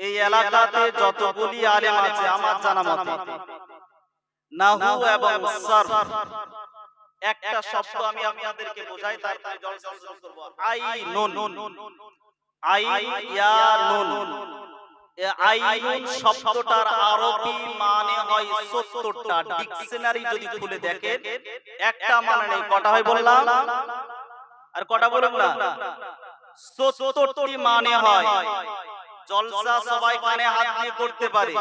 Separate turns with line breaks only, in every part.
এই এলাকাতে যতগুলি আলেম আছে আমার জানা মতে নাহু এবং সরফ একটা শব্দ আমি আপনাদেরকে বোঝাই, তারপরে জলসা শুরু করব। আইনুন, আইয়ানুন, আইনুন শব্দটার আরবি মানে হয় ৭০টা। ডিকশনারি যদি খুলে দেখেন একটা মানে নেই, কটা হয় বললাম? আর কটা বললাম না? ৭০টি মানে হয়। জলসা সবাই কানে হাত দিয়ে করতে পারে,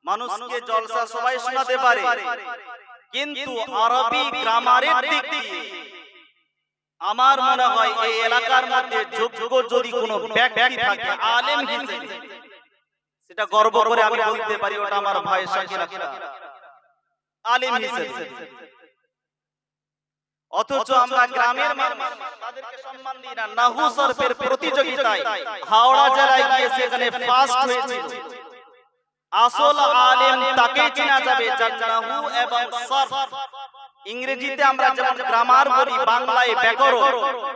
মানুষকে জলসা সবাই শোনাতে পারে, কিন্তু আরবি গ্রামারের দিক দিয়ে আমার মনে হয় এই এলাকার মধ্যে যোগ্য যদি কোনো ব্যক্তি থাকে আলেম হিসেবে, সেটা গর্ব করে আমি বলতে পারি ওটা আমার ভাই শাকির আখতার আলেম হিসেবে। অথচ আমরা গ্রামের মানুষ তাদেরকে সম্মান দিই না। নাহু সরফের প্রতিযোগিতায় হাওড়া জেলায় গিয়ে সেখানে ফার্স্ট হয়েছিল। আসল আলেম তাকেই চেনা যাবে যার নাহু এবং সরফ, ইংরেজিতে আমরা যেমন গ্রামার বলি, বাংলায় ব্যাকরণ,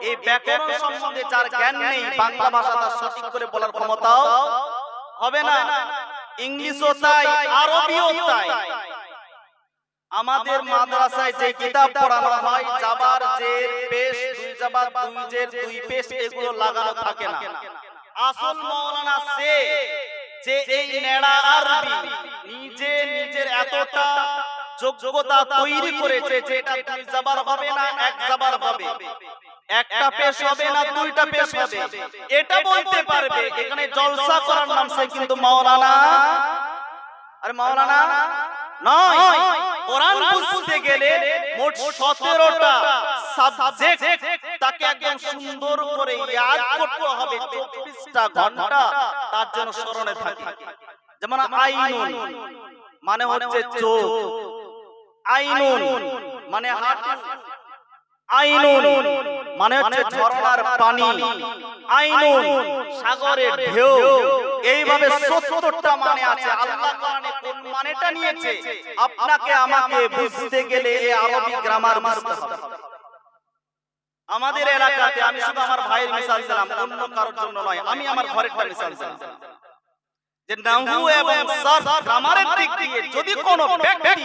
এই ব্যাকরণ সম্বন্ধে যার জ্ঞান নেই বাংলা ভাষা তার সঠিক করে বলার ক্ষমতাও হবে না। ইংলিশও তাই, আরবিও তাই। আমাদের মাদ্রাসায় যে কিতাব পড়ানো হয় জাবার জের পেশ, দুই জাবার দুই জের দুই পেশ, এগুলো লাগানো থাকে না। আসল মাওলানা সে যে এই নেড়া আরবি নিজে নিজের এতটা যোগ্যতা তৈরি করেছে যে এটা দুই জাবার হবে না, এক জাবার হবে, একটা পেশ হবে না, দুইটা পেশ হবে, এটা বলতে পারবে। এখানে জলসা করার নাম সে কিন্তু মাওলানা, আর মাওলানা নয়। কোরআন বুঝতে গেলে মোট 17টা সাবজেক্ট তাকে একদম সুন্দর করে ইয়াদ করতে হবে, 24টা ঘন্টা তার জন্য স্মরণে থাকে। যেমন আইনুন মানে হচ্ছে চোখ, আইনুন মানে হাঁটু, আইনুন মানে হচ্ছে ঝরনার পানি, আইনুন সাগরের ঢেউ। এইভাবে ৭০টা মানে আছে। আল্লাহ কোরআনে কোন মানেটা নিয়েছে আপনাকে আমাকে বুঝতে গেলে এই আরবি গ্রামার বুঝতে হবে। আমাদের এলাকাতে আমি শুধু আমার ভাইয়ের মিসাল দিলাম, অন্য কারোর জন্য নয়, আমি আমার ঘরেরটা মিসাল দিলাম যে নাহু এবং সরফ গ্রামারের দিক দিয়ে যদি কোনো ব্যক্তি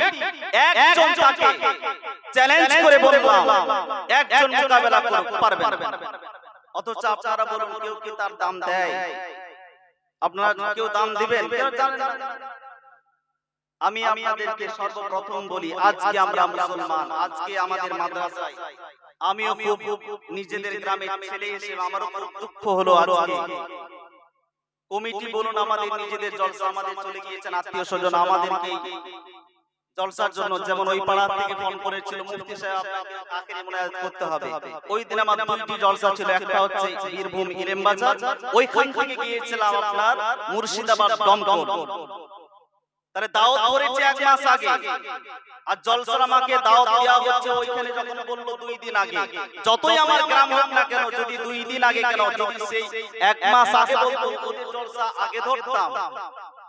একজন তাকে চ্যালেঞ্জ করে বললাম একজন মোকাবেলা করতে পারবে না। অথচ আপনারা বলুন কেউ কি তার দাম দেয়? আপনারা কেউ দাম দিবেন? কেউ জানেন না। আমি আপনাদেরকে সর্বপ্রথম বলি, আজকে আমরা মুসলমান, আজকে আমাদের মাদ্রাসায় আমিও খুব নিজেদের গ্রামের ছেলে হিসেবে আমারও খুব দুঃখ হলো। আজকে কমিটি বলুন, আমাদের নিজেদের জলসা, আমাদের চলে গিয়েছেন আত্মীয় স্বজন আমাদেরকে জলসার জন্য, যেমন ওই পাড়া থেকে ফোন করেছিল মুফতি সাহেব আপনাকে আখেরি মুনাজাত করতে হবে। ওই দিন আমার দুইটি জলসা ছিল, একটা হচ্ছে বীরভূম ইলেমবাজার, ওইখান থেকে গিয়েছিলাম আপনার মুর্শিদাবাদ দমকল। তারে দাওয়াত করেছে 1 মাস আগে, আর জলসা আমাকে দাওয়াত দেওয়া হচ্ছে ওইখানে যখন বলল 2 দিন আগে। যতই আমার গ্রাম হোক না কেন, যদি 2 দিন আগে কেন, যদি সেই 1 মাস আগে বলতো ওদের জলসা আগে ধরতাম,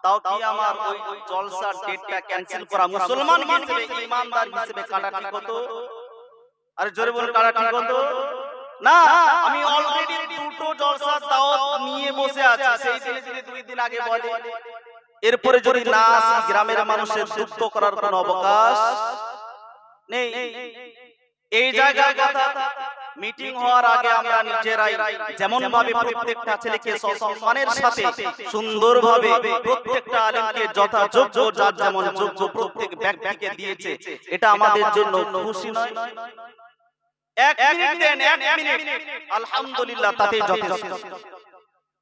তাও কি আমার ওই জলসার ডেটটা ক্যান্সেল করা মুসলমান হিসেবে, ইমানদার হিসেবে কাটা ঠিক হতো? আরে জোরে বলুন, কাটা ঠিক হতো না? আমি অলরেডি 2টো জলসার দাওয়াত নিয়ে বসে আছি, সেই দিনে যদি 2 দিন আগে বলে, এরপরে যদি না আসি গ্রামের মানুষের দুঃখ করার কোনো অবকাশ নেই। এই জায়গার কথা মিটিং হওয়ার আগে আমরা নিজেরাই যেমন ভাবে প্রত্যেকটা ছেলেকে সম্মানের সাথে সুন্দরভাবে প্রত্যেকটা আলেমকে যথাযোগ্য যার যেমন যোগ্য প্রত্যেক ব্যক্তিকে দিয়েছে, এটা আমাদের জন্য খুশি নয়? 1 মিনিট দেন, 1 মিনিট, আলহামদুলিল্লাহ তাতেই যথেষ্ট।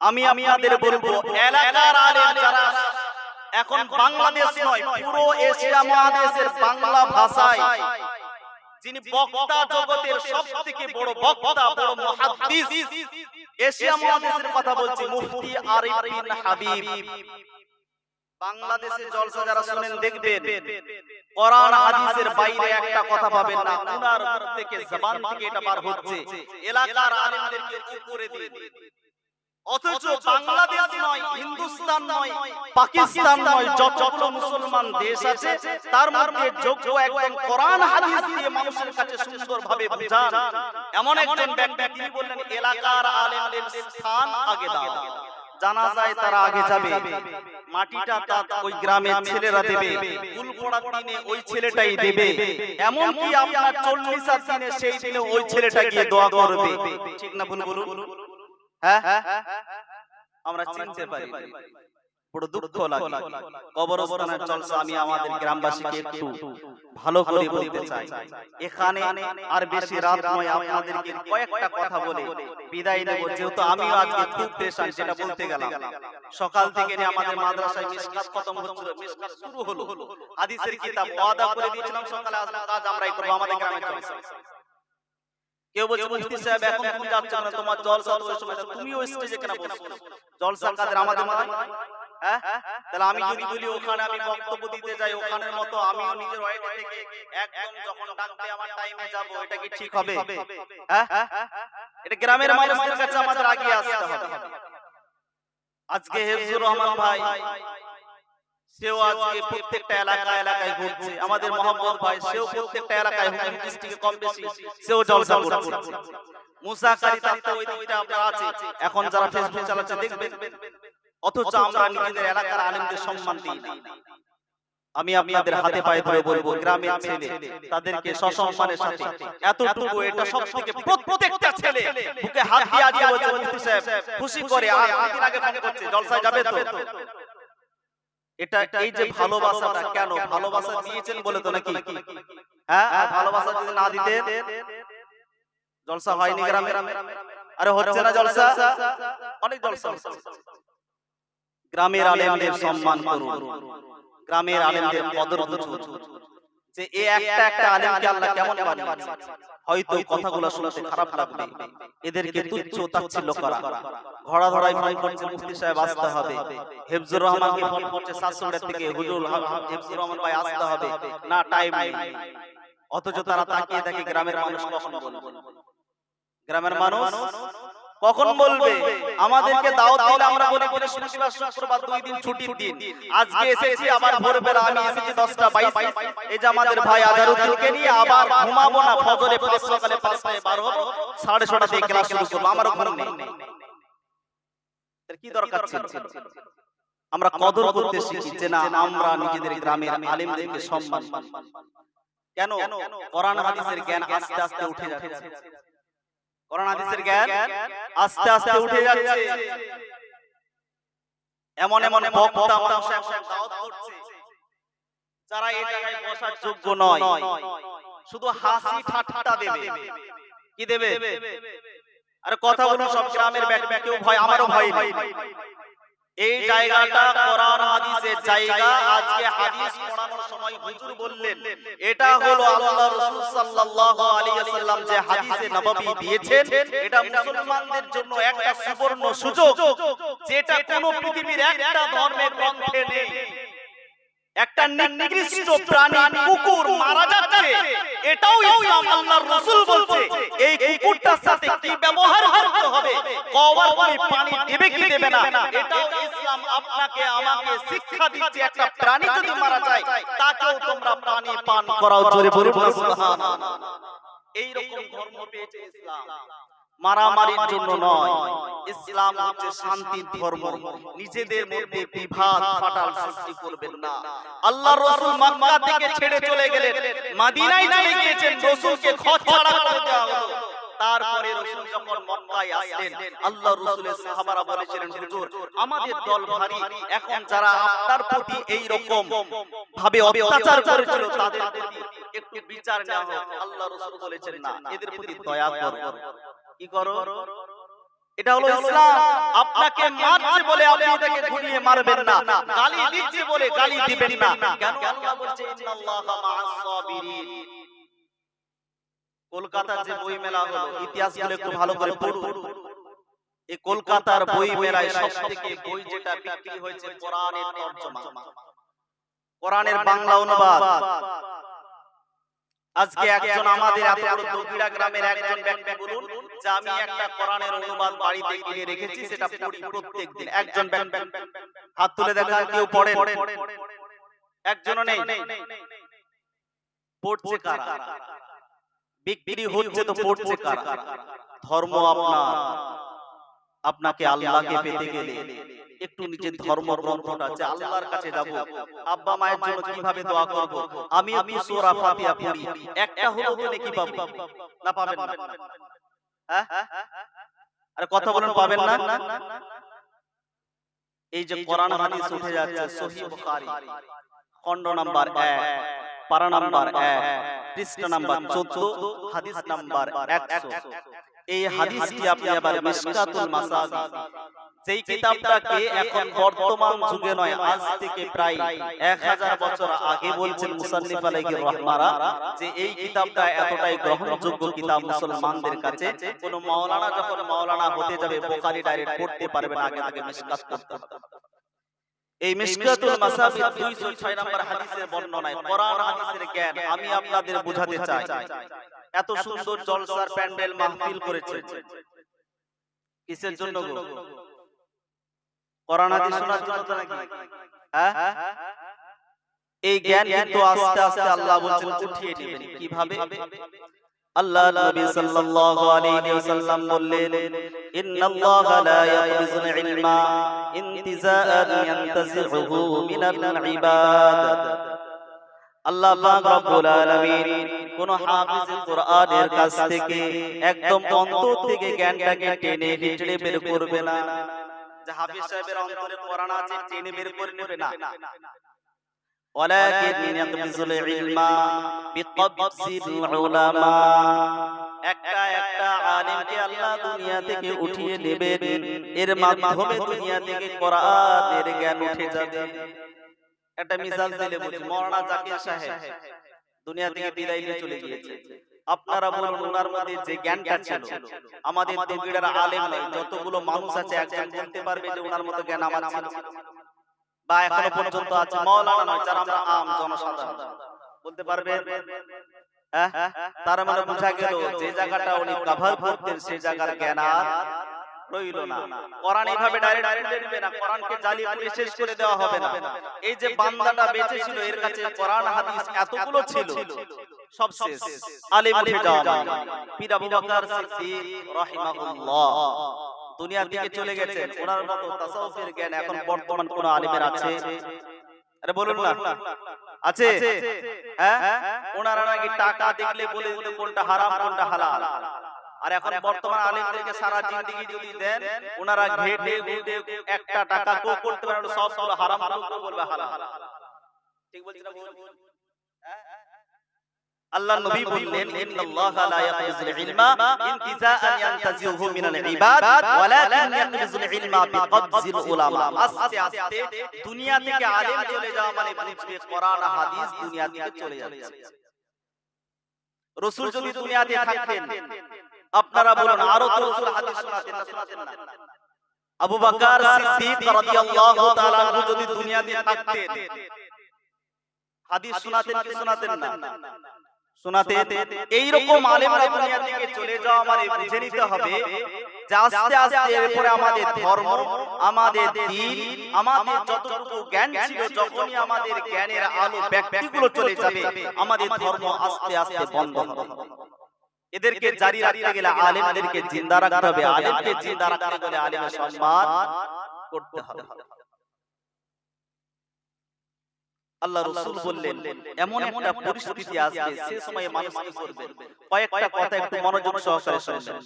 আমি আপনাদের বলবো এলাকার আলেম যারা এখন বাংলাদেশ নয় পুরো এশিয়া মহাদেশের বাংলা ভাষায় যিনি বক্তা জগতের সবথেকে বড় বক্তা, বড় মুহাদ্দিস, এশিয়া মহাদেশের কথা বলছি, মুফতি আরিফ বিন হাবিব। বাংলাদেশের জলসা যারা শুনেন দেখবেন কোরআন হাদিসের বাইরে একটা কথা পাবেন না, উনার মুখ থেকে জবান থেকে এটা বার হচ্ছে এলাকার আলেমদেরকে উপরে দিয়ে। অথচ বাংলাদেশ নয়, হিন্দুস্তান নয়, পাকিস্তান নয়, যতগুলো মুসলমান দেশ আছে তার মধ্যে যোগ্য একদম কোরআন হাদিস দিয়ে মানুষের কাছে সুন্দরভাবে বোঝান এমন একজন ব্যক্তি, তিনি বললেন এলাকার আলেমদের স্থান আগে দাও। জানাজায় তারা আগে যাবে, মাটিটা ওই গ্রামের ছেলেরা দেবে, ফুল পড়ার দিনে ওই ছেলেটাই দেবে, এমনকি আপনার 40 দিনে সেই দিনে ওই ছেলেটা গিয়ে দোয়া করবে। ঠিক না ভুল বলুন? হ্যাঁ, আমরা চিনতে পারি, বড় দুঃখ লাগে। কবরস্থানের জলসা আমি আমাদের গ্রামবাসীকে একটু ভালো করে বলতে চাই। এখানে আর বেশি রাত নয়, আপনাদেরকে কয়েকটা কথা বলে বিদায় নেব, যেহেতু আমিও আজকে খুব পেরেশান। যেটা বলতে গেলাম, সকাল থেকে নিয়ে আমাদের মাদ্রাসায় মিশকাত খতম হচ্ছিল, মিশকাত শুরু হলো, হাদিসের কিতাব ওয়াদা করে দিয়েছিলাম সকালে আসবো, কাজ আমরাই করব আমাদের গ্রামের জলসা। কেউ বলছে মুফতি সাহেব এখন তুমি যাচ্ছ না, তোমার জলসা তো ওই সময়, তুমিও স্টেজে কেন বসছো? জলসা কাদের? আমাদের নয়? হ্যাঁ, তাহলে আমি যদি বলি ওখানে আমি বক্তব্য দিতে যাই, ওখানের মতো আমিও নিজের ওয়াইড থেকে একদম যখন ডাকবে আমার টাইমে যাব, এটা কি ঠিক হবে? হ্যাঁ, এটা গ্রামের মানুষদের কাছে আমাদের আগে আসতে হবে। আজকে হেফজুর রহমান ভাই, সেও আজকে প্রত্যেকটা এলাকায় ঘুরছে। আমাদের মোহাম্মদ ভাই, সেও প্রত্যেকটা এলাকায় হুগলি ডিস্ট্রিক্টে কম বেশি সেও জলসা করছে। মুসা কারি তাতে ওই দিকটা আপনার আছে, এখন যারা ফেসবুক চালাচ্ছে দেখবেন। অথচ আমরা নিজেদের এলাকার আলেমদের সম্মান দিই না। আমি আপনাদের হাতে পায়ে ধরে বলবো, গ্রামের ছেলে তাদেরকে সসম্মানের সাথে এতটুকু, এটা সবথেকে প্রত্যেকটা ছেলে বুকে হাত দিয়ে আজকে বলছে মুফতি সাহেব খুশি করে, আর দিন আগে ফোন করছে জলসায় যাবে তো। এটা এই যে ভালোবাসাটা, কেন ভালোবাসা দিয়েছেন বলে তো নাকি? হ্যাঁ, ভালোবাসা যদি না দিতে জলসা হয়নি গ্রামে। আরে হচ্ছে না জলসা? অনেক জলসা হচ্ছে। গ্রামের আলেমদের সম্মান করুন, গ্রামের আলেমদের কদর বুঝুন, যে এই একটা আলেমকে আল্লাহ কেমন বানিয়েছে। হয়তো কথাগুলো শুনতে খারাপ লাগবে, এদেরকে তুচ্ছ তাচ্ছিল্য করা। ঘোড়া ধরায় ফোন করছে মুফতি সাহেব আসতে হবে, হেফজুর রহমানকে ফোন করছে শাশুড়ের থেকে, হুজুর হেফজুর রহমান ভাই আসতে হবে, না টাইম নেই। অথচ তারা তাকিয়ে দেখে গ্রামের মানুষ কখন বলবে, গ্রামের মানুষ কখন বলবে। আমাদেরকে দাওয়াত দিলে আমরা বলি বৃহস্পতিবার শুক্রবার 2 দিন ছুটির দিন। আজকে এসেছি আবার ভোরবেলা, আমি এসেছি 10:22। এই যে আমাদের ভাই আজারউদ্দিনকে নিয়ে আবার ঘুমাবো না, ফজরে সকালে 5টায় বার হবো, 6:30 থেকে ক্লাস শুরু করবো, আমারও ঘুম নেই। কি দরকার ছিল? আমরা কদর করতে শিখি যে না, আমরা নিজেদের গ্রামের আলেমদেরকে সম্মান। কেন? কোরআন হাদিসের জ্ঞান আস্তে আস্তে উঠে যাচ্ছে, কোরআন হাদিসের জ্ঞান আস্তে আস্তে উঠে যাচ্ছে। এমন বক্তা মানুষ এখন দাওয়াত করছে যারা এই জায়গায় বসার যোগ্য নয়, শুধু হাসি ঠাট্টা দেবে। কি দেবে? আরে কথাগুলো সব গ্রামের ব্যাটব্যাট, কেউ ভয়, আমারও ভয় নেই। এই জায়গাটা কোরআন হাদিসের জায়গা। আজকে হাদিস পড়ানোর সময় হুজুর বললেন, এটা হলো আল্লাহ রাসূল সাল্লাল্লাহু আলাইহি ওয়াসাল্লাম যে হাদিসে নববী দিয়েছেন, এটা মুসলমানদের জন্য একটা সুবর্ণ সুযোগ, যেটা কোনো পৃথিবীর একটা ধর্মের গ্রন্থে নেই। একটা নিকৃষ্ট প্রাণী কুকুর মারা যাচ্ছে, এটাও ইসলাম আল্লাহর রাসূল বলছে এই কুকুরটার সাথে কি ব্যবহার করতে হবে, কওয়ার পরে পানি দেবে কি দেবে না, এটাও ইসলাম আপনাকে আমাকে শিক্ষা দিচ্ছে। একটা প্রাণী যদি মারা যায় তাকেও তোমরা পানি পান করাও, জোরে বলুন সুবহানাল্লাহ। এই রকম ধর্ম পেয়েছে ইসলাম, মারামারির জন্য নয়। ইসলাম হচ্ছে শান্তির ধর্ম, নিজেদের মধ্যে বিভাদ ফাটাল সৃষ্টি করবেন না। আল্লাহর রাসূল মক্কা থেকে ছেড়ে চলে গেলেন, মদিনায় চলে গিয়েছেন, রাসূলকে ঘর ছাড়া করে দেওয়া হলো। তারপরে রাসূল যখন মক্কায় আসলেন, আল্লাহর রাসূলের সাহাবারা বলেছিলেন, হুজুর আমাদের দল ভারী, এখন যারা আপনার প্রতি এই রকম ভাবে অত্যাচার করেছিল তাদের প্রতি একটু বিচার নেওয়া হোক। আল্লাহর রাসূল বলেছেন, না, এদের প্রতি দয়া করো। কি করো? এটা হলো ইসলাম। আপনাকে মারছে বলে আপনি তাকে ঘুরিয়ে মারবেন না, গালি দিচ্ছে বলে গালি দিবেন না। কেন? আল্লাহ বলছে ইন্নাল্লাহা মা'আস সাবিরিন। কলকাতার যে বই মেলা হলো, ইতিহাসগুলো একটু ভালো করে পড়ুন। এই কলকাতার বই মেলায় সবথেকে বই যেটা বিক্রি হয়েছে কোরআনের তরজমা, কোরআনের বাংলা অনুবাদ। আজকে একজন আমাদের এত বড় দক্ষিণা গ্রামের একজন ব্যক্তি বলুন যে আমি একটা কোরআনের অনুবাদ বাড়িতে কিনে রেখেছি, সেটা পড়ি প্রত্যেকদিন। একজন ব্যক্তি হাত তুলে দেখান, কেউ পড়েন? একজনও নেই। পড়ছে কারা? বিক্রি হচ্ছে তো পড়ছে কারা? ধর্ম আপনার, আপনাকে আল্লাহকে পেতে গেলে একটু নিজের ধর্মগ্রন্থটা যে আল্লাহর কাছে যাব, আব্বা মায়ের জন্য কিভাবে দোয়া করব, আমি একটু সূরা ফাতিহা পড়ি, একটা হলো তো নেকি পাবো না? পাবেন না? হ্যাঁ, আরে কথা বলেন, পাবেন না? এই যে কোরআন হাদিস উঠে যাচ্ছে, সহিহ বুখারী খণ্ড নাম্বার 1, পারা নাম্বার 1, পৃষ্ঠা নাম্বার 14, হাদিস নাম্বার 100। এই হাদিসটি আপনি আবার মিশকাতুল মাসাবি, যেই কিতাবটাকে এখন বর্তমান যুগে নয়, আজ থেকে প্রায় 1000 বছর আগে বলছেন মুসান্নিফ আলাইহির রহমারা যে এই কিতাবটা এতটাই গ্রহণযোগ্য কিতাব মুসলমানদের কাছে, কোন মাওলানা যখন মাওলানা হতে যাবে বুখারী ডাইরেক্ট পড়তে পারবে না, আগে থেকে মিশকাত করতে হবে। এই মিশকাতুল মাসাবি 206 নম্বর হাদিসের বর্ণনায় কোরআন হাদিসের জ্ঞান আমি আপনাদের বোঝাতে চাই। এত সুন্দর জলসার প্যান্ডেল মাহফিল করেছে কিসের জন্য গো? কোরআন হাদিস শোনার জন্য তো নাকি? হ্যাঁ, এই জ্ঞান কিন্তু আস্তে আস্তে আল্লাহ বলছেন উঠিয়ে নেবেন। কিভাবে? আল্লাহ নবী সাল্লাল্লাহু আলাইহি ওয়াসাল্লাম বললেন, ইন্নাল্লাহা লা ইয়াকবিজুল ইলমা ইনতিজাআন ইয়ানতাজিউহু মিনাল ইবাদ। আল্লাহ পাক রব্বুল আলামিন কোন হাফিজে কোরআনের কাছ থেকে একদম অন্তর থেকে জ্ঞানটাকে টেনে হিচড়ে বের করবে না। যে হাফিজ সাহেবের অন্তরে কোরআন আছে টেনে বের করে নেবে না, ওয়ালাকিন ইয়াকবিজুল ইলমা বিকবজিল উলামা। একটা একটা আলেমকে আল্লাহ দুনিয়া থেকে উঠিয়ে নেবেন, এর মাধ্যমে দুনিয়া থেকে কোরআনের জ্ঞান উঠে যাবে। একটা মিসাল দিলে বুঝি, মাওলানা জাকির সাহেব দুনিয়া থেকে বিদায় নিয়ে চলে গিয়েছে। আপনারা বলুন ওনার মধ্যে যে জ্ঞানটা ছিল, আমাদের দগিড়ার আলেম নয়, যতগুলো মানুষ আছে একজন বলতে পারবে যে ওনার মতো জ্ঞান আমার ছিল বা এখনো পর্যন্ত আছে? মাওলানা নয়, যারা আমরা আম জনসাধারণ বলতে পারবে? তার মানে বোঝা গেল যে জায়গাটা উনি কভার করতেন সেই জায়গার জ্ঞান আর রইল না। কোরআন এইভাবে ডাইরেক্ট দেবে না, কোরআনকে জ্বালিয়ে পুড়িয়ে শেষ করে দেওয়া হবে না। এই যে বান্দাটা বেঁচে ছিল, এর কাছে কোরআন হাদিস এতগুলো ছিল, সব শেষ। আলেম উঠে যাওয়া মানে পীর আবু বকর সিদ্দিক রাহিমাহুল্লাহ দুনিয়া থেকে চলে গেছেন। ওনার মতো তাসাউফের জ্ঞান এখন বর্তমান কোন আলেমের আছে? আরে বলুন না, আছে? হ্যাঁ, ওনারা নাকি টাকা দেখলে বলে দিতে কোনটা হারাম কোনটা হালাল। আর এখন বর্তমান আলেমদেরকে সারা জিন্দেগি যদি দেন, ওনারা ঘেটে ঘুটে একটা টাকা কো করতে পারে, সব সব হারাম কো বলবে হালাল। ঠিক বলছি না? আল্লাহ নবী বললেন, ইন্নাল্লাহা লা ইয়াকবিজুল ইলমা ইনতিজাআন ইয়ানতাজিউহু মিনাল ইবাদ ওয়ালাকিন ইয়াকবিজুল ইলমা বিকবজিল উলামা। আস্তে আস্তে দুনিয়া থেকে আলেম চলে যাওয়া মানে বুঝবে কোরআন হাদিস দুনিয়া থেকে চলে যাচ্ছে। রাসূল যদি দুনিয়াতে থাকতেন, আপনারা বলুন আরো তো রাসূল হাদিস শোনাতেন না? শোনাতেন না? আবু বকর সিদ্দিক রাদিয়াল্লাহু তাআলা আনহু যদি দুনিয়াতে থাকতেন, হাদিস শোনাতেন কি শোনাতেন না? শোনাতেন। এইরকম আলেমরা দুনিয়া থেকে চলে যাওয়া মানে বুঝে নিতে হবে যে আস্তে আস্তে এরপরে আমাদের ধর্ম, আমাদের দ্বীন, আমাদের যতটুকু জ্ঞান ছিল, যখনই আমাদের জ্ঞানের আলো ব্যক্তিগুলো চলে যাবে, আমাদের ধর্ম আস্তে আস্তে বন্ধ হবে। এদেরকে জারি রাখতে গেলে আলেমদেরকে জিন্দা রাখতে হবে, আলেমকে জিন্দা রাখতে গেলে আলেমের সম্মান করতে হবে। আল্লাহ রাসূল বললেন, এমন একটা পরিস্থিতি আসবে সে সময়ে মানুষ কি করবে? কয়েকটা কথা একটু মনোযোগ সহকারে শুনবেন।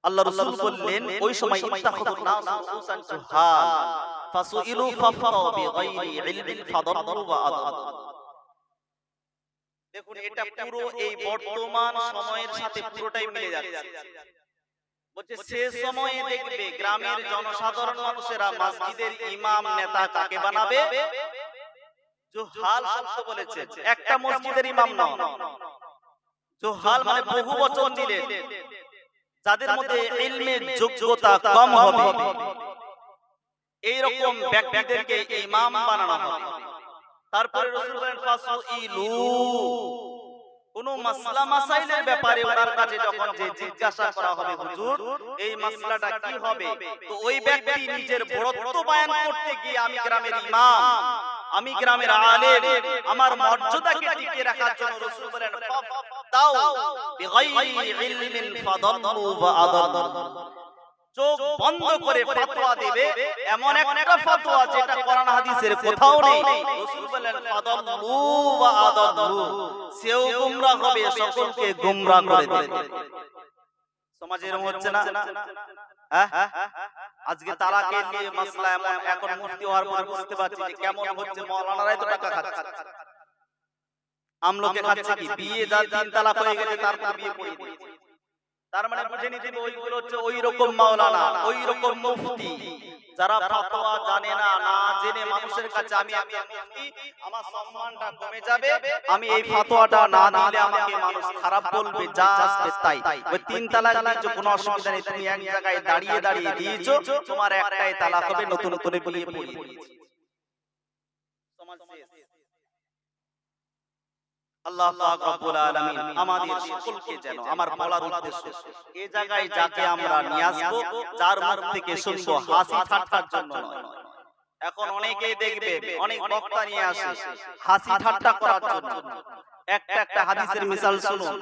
আল্লাহ রাসূল বললেন, ওই সময় ইত্তাখাযুন নাস রুসুসান জুহাল ফাসুইলু ফাফাউ বিগাইরি ইলমিন ফাদাল্লু ওয়া আদাল্লু। দেখুন, এটা পুরো এই বর্তমান সময়ের সাথে পুরোটাই মিলে যাচ্ছে। বলছে সে সময়ে দেখবে গ্রামের জনসাধারণ মানুষেরা মসজিদের ইমাম নেতা কাকে বানাবে? জুহাল শব্দ বলেছে, একটা মসজিদের ইমাম না। জুহাল মানে বহু বচন দিলেন, যাদের মধ্যে ইলমের যোগ্যতা কম হবে, এইরকম ব্যক্তিদেরকে ইমাম বানানো হবে। তারপরে রাসূল বলেন ফাসুইলু, কোন মাসলা মাসাইলের ব্যাপারে ওনার কাছে যখন যে জিজ্ঞাসা করা হবে, হুজুর এই মাসলাটা কি হবে, তো ওই ব্যক্তি নিজের বড়ত্ব বয়ান করতে গিয়ে আমি গ্রামের ইমাম, আমি গ্রামের আলেম, আমার মর্যাদাকে টিকিয়ে রাখার জন্য রাসূল বলেন ফাদাউ বিগাইরি ইলমিন ফাদাল্লু ওয়া আদাল্লু, চোখ বন্ধ করে ফতোয়া দেবে, এমন একটা ফতোয়া যেটা কোরআন হাদিসের কোথাও নেই। রাসূল বলেন ফাদাল্লু ওয়া আদাল্লু, সেও গোমরাহ হবে, সকলকে গোমরাহ করে দেবে। সমাজে এরকম হচ্ছে না? আজকে তালাকের নিয়ে মাসলা এমন, এখন মুফতি হওয়ার পর বুঝতে পারছি যে কেমন হচ্ছে। মাওলানারাই তো টাকা খাচ্ছে, আমলোকে খাচ্ছে কি? বিয়ে যা 3 তালাক হয়ে গেছে তারপর বিয়ে পড়িয়ে দিয়েছে। তার মানে বুঝে নিতে হবে ওইগুলো হচ্ছে ওই রকম মাওলানা, ওই রকম মুফতি যারা ফতোয়া জানে না, না জেনে মানুষের কাছে আমি মুফতি, আমার সম্মানটা কমে যাবে, আমি এই ফতোয়াটা না দিলে আমাকে মানুষ খারাপ বলবে, যা আসবে তাই। ওই 3 তালাক দিয়েছো কোনো অসুবিধা নেই, তুমি এক জায়গায় দাঁড়িয়ে দাঁড়িয়ে দিয়েছো, তোমার একটাই তালাক হবে, নতুন করে বিয়ে পড়িয়ে দিয়েছে। সমাজ শেষ। আল্লাহ পাক রব্বুল আলামিন আমাদের সকলকে যেন, আমার বলার উদ্দেশ্য এই জায়গায় যাকে আমরা নিয়ে আসবো, যার মুখ থেকে শুনবো হাসি ঠাট্টার জন্য নয়। এখন অনেকেই দেখবে অনেক বক্তা নিয়ে আসে হাসি ঠাট্টা করার জন্য। একটা হাদিসের মিসাল শুনুন,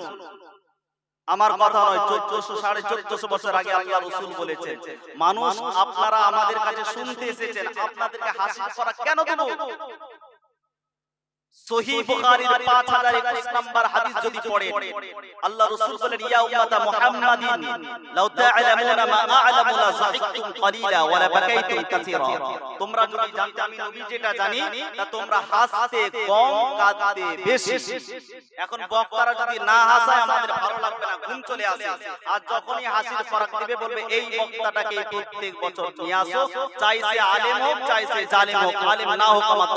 আমার কথা নয়, 1400-1450 বছর আগে আল্লাহ রাসূল বলেছেন, মানুষ আপনারা আমাদের কাছে শুনতে এসেছেন, আপনাদেরকে হাসি করা কেন দেব? সহিহ বুখারীর 5021 নম্বর হাদিস যদি পড়েন, আল্লাহ রাসূল বলেন, ইয়া উম্মাতা মুহাম্মাদিন লাউ তা'লামুনা মা আ'লামু লা যাহিকতুম কালিলা ওয়া লা বাকাইতুম কাসীরা। তোমরা যদি জানতে আমি নবী যেটা জানি, তা তোমরা হাসতে কম, কাঁদতে বেশি। এখন বক্তারা যদি না হাসায় আমাদের ভালো লাগবে না, ঘুম চলে আসে। আর যখনই হাসির ফরাক দিবে বলবে এই বক্তাটাকে প্রত্যেক বছর নিয়ে আসো, চাই সে আলেম হোক, চাই সে জালেম হোক, আলেম না হোক আমার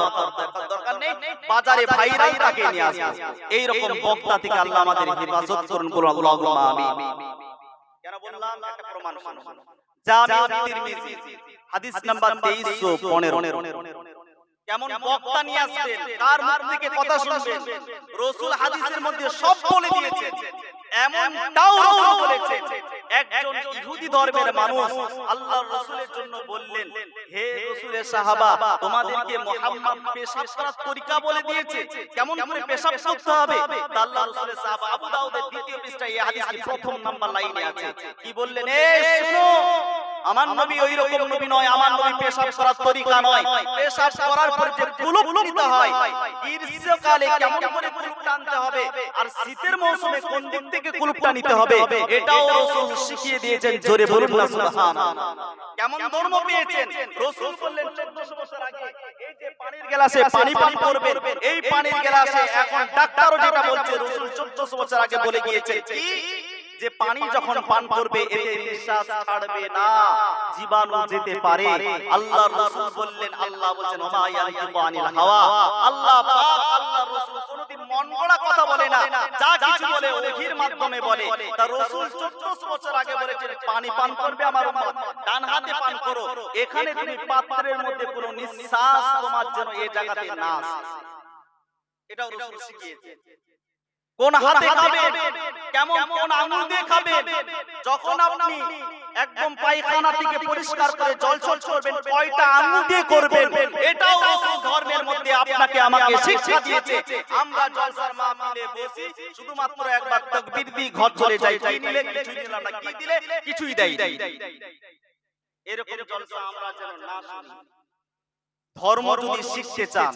দরকার নেই, বাজারে ভাইরাই তাকে নিয়ে আসবে। এই রকম বক্তা থেকে আল্লাহ আমাদের হেফাজত করুন, বলুন আল্লাহুম্মা আমিন। কেন বললাম? একটা প্রমাণ শুনুন, জামি তিরমিজি হাদিস নাম্বার 2315। কেমন বক্তা নিয়ে আসবেন, কার মুখ থেকে কথা শুনবেন? রাসূল হাদিসের মধ্যে সব বলে দিয়েছেন। এমনটাও রাসূল বলেছেন, একজন ইহুদি ধর্মের মানুষ আল্লাহর রাসূলের জন্য বললেন, হে রাসূলের সাহাবা, তোমাদেরকে মুহাম্মদ পেশাব করার তরিকা বলে দিয়েছে, কেমন করে পেশাব করতে হবে। আল্লাহর রাসূলের সাহাবা, আবু দাউদের 2য় পৃষ্ঠায় এই হাদিসটি 1ম নাম্বার লাইনে আছে। কি বললেন? এই শুনো, আমার নবী ওই রকম নবী নয়, আমার নবী পেশাব করার তরিকা নয়, পেশাব করার পর যে কুলুপ নিতে হয়, গ্রীষ্মকালে কেমন করে কুলুপ টানতে হবে, আর শীতের মৌসুমে কোন দিক থেকে কুলুপটা নিতে হবে, এটাও রাসূল শিখিয়ে দিয়েছেন। জোরে বলুন না সুবহানাল্লাহ। কেমন ধর্ম পেয়েছেন? রাসূল বললেন 1400 বছর আগে এই যে পানির গ্লাসে পানি পান করবেন, এই পানির গ্লাসে এখন ডাক্তারও যেটা বলছে, রাসূল 1400 বছর আগে বলে গিয়েছে কি, যে পানি যখন পান করবে এতে নিঃশ্বাস ছাড়বে না, জীবাণু যেতে পারে। আল্লাহর রাসূল বললেন, আল্লাহ বলেন ওমা ইয়ানতিকু আনিল হাওয়া, আল্লাহ পাক আল্লাহর রাসূল কোনদিন মন গড়া কথা বলে না, যা কিছু বলে ওহীর মাধ্যমে বলে। তা রাসূল 1400 বছর আগে বলেছেন পানি পান করবে আমার উম্মত, ডান হাতে পান করো, এখানে তুমি পাত্রের মধ্যে কোনো নিঃশ্বাস তোমার যেন এই জায়গাতে না আসে, এটাও রাসূল শিখিয়েছেন। কোন হাতে খাবেন, কেমন কোন আঙ্গুল দিয়ে খাবেন, যখন আপনি একদম পায়খানা থেকে পরিষ্কার করে জল ছলছ করবেন কয়টা আঙ্গুল দিয়ে করবেন, এটাও রাসূল ধর্মের মধ্যে আপনাকে আমাকে শিক্ষা দিয়েছে। আমরা জলসার মাহফিলে বসি, শুধুমাত্র একবার তাকবীর দিয়ে ঘর চলে যাই, কি নিলে কিছুই নিলাম না, কি দিলে কিছুই দেই। এরকম জলসা আমরা যেন না শুনি। ধর্ম যদি শিখতে চান,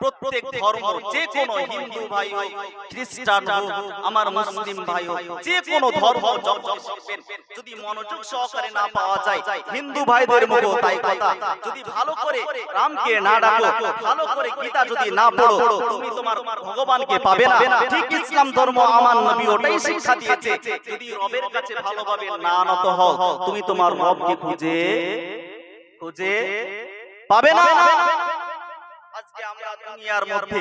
প্রত্যেক ধর্ম, যে কোনো হিন্দু ভাই হোক, খ্রিস্টান হোক, আমার মুসলিম ভাই হোক, যে কোনো ধর্ম যখন শিখবেন, যদি মনোযোগ সহকারে না পাওয়া যায়, হিন্দু ভাইদের মুখেও তাই কথা, যদি ভালো করে রামকে না ডাকো, ভালো করে গীতা যদি না পড়ো, তুমি তোমার ভগবানকে পাবে না। ঠিক ইসলাম ধর্ম আমার নবী ওটাই শিক্ষা দিয়েছে, যদি রবের কাছে ভালোভাবে না নত হও, তুমি তোমার রবকে খুঁজে পাবে না। আজকে আমরা দুনিয়ার মধ্যে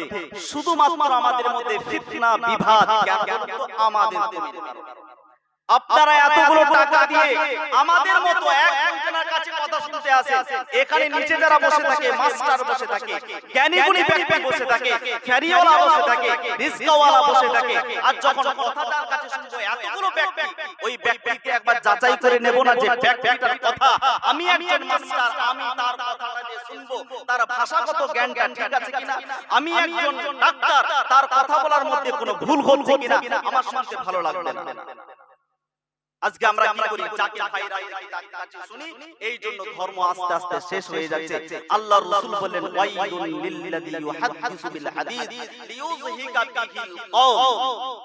শুধুমাত্র আমাদের মধ্যে ফিতনা বিবাদ কেন বলতো? আমাদের আপনারা এতগুলো টাকা দিয়ে আমাদের মতো একজনের কাছে কথা শুনতে আসে, এখানে নিচে যারা বসে থাকে, মাস্টার বসে থাকে, জ্ঞানীগুণী ব্যক্তি বসে থাকে, ফেরিওয়ালা বসে থাকে, রিস্কাওয়ালা বসে থাকে, আর যখন কথাটার কাছে শুনবো এতগুলো ব্যক্তি, ওই ব্যক্তিকে একবার যাচাই করে নেব না যে ব্যক্তিটার কথা, আমি একজন মাস্টার, আমি তার কথাটা যে শুনবো তার ভাষাগত জ্ঞানটা ঠিক আছে কিনা, আমি একজন ডাক্তার, তার কথা বলার মধ্যে কোনো ভুল হচ্ছে কিনা, আমার শুনতে ভালো লাগবে না। আজকে আমরা কি করি জাকির ভাইরা কাছে শুনি এই জন্য ধর্ম আস্তে আস্তে শেষ হয়ে যাচ্ছে আল্লাহর রাসূল বলেন ওয়াইলুল লিল্লাযী ইউহাদ্দিসু বিল হাদিস লিইউযহিকা বিহিল কওম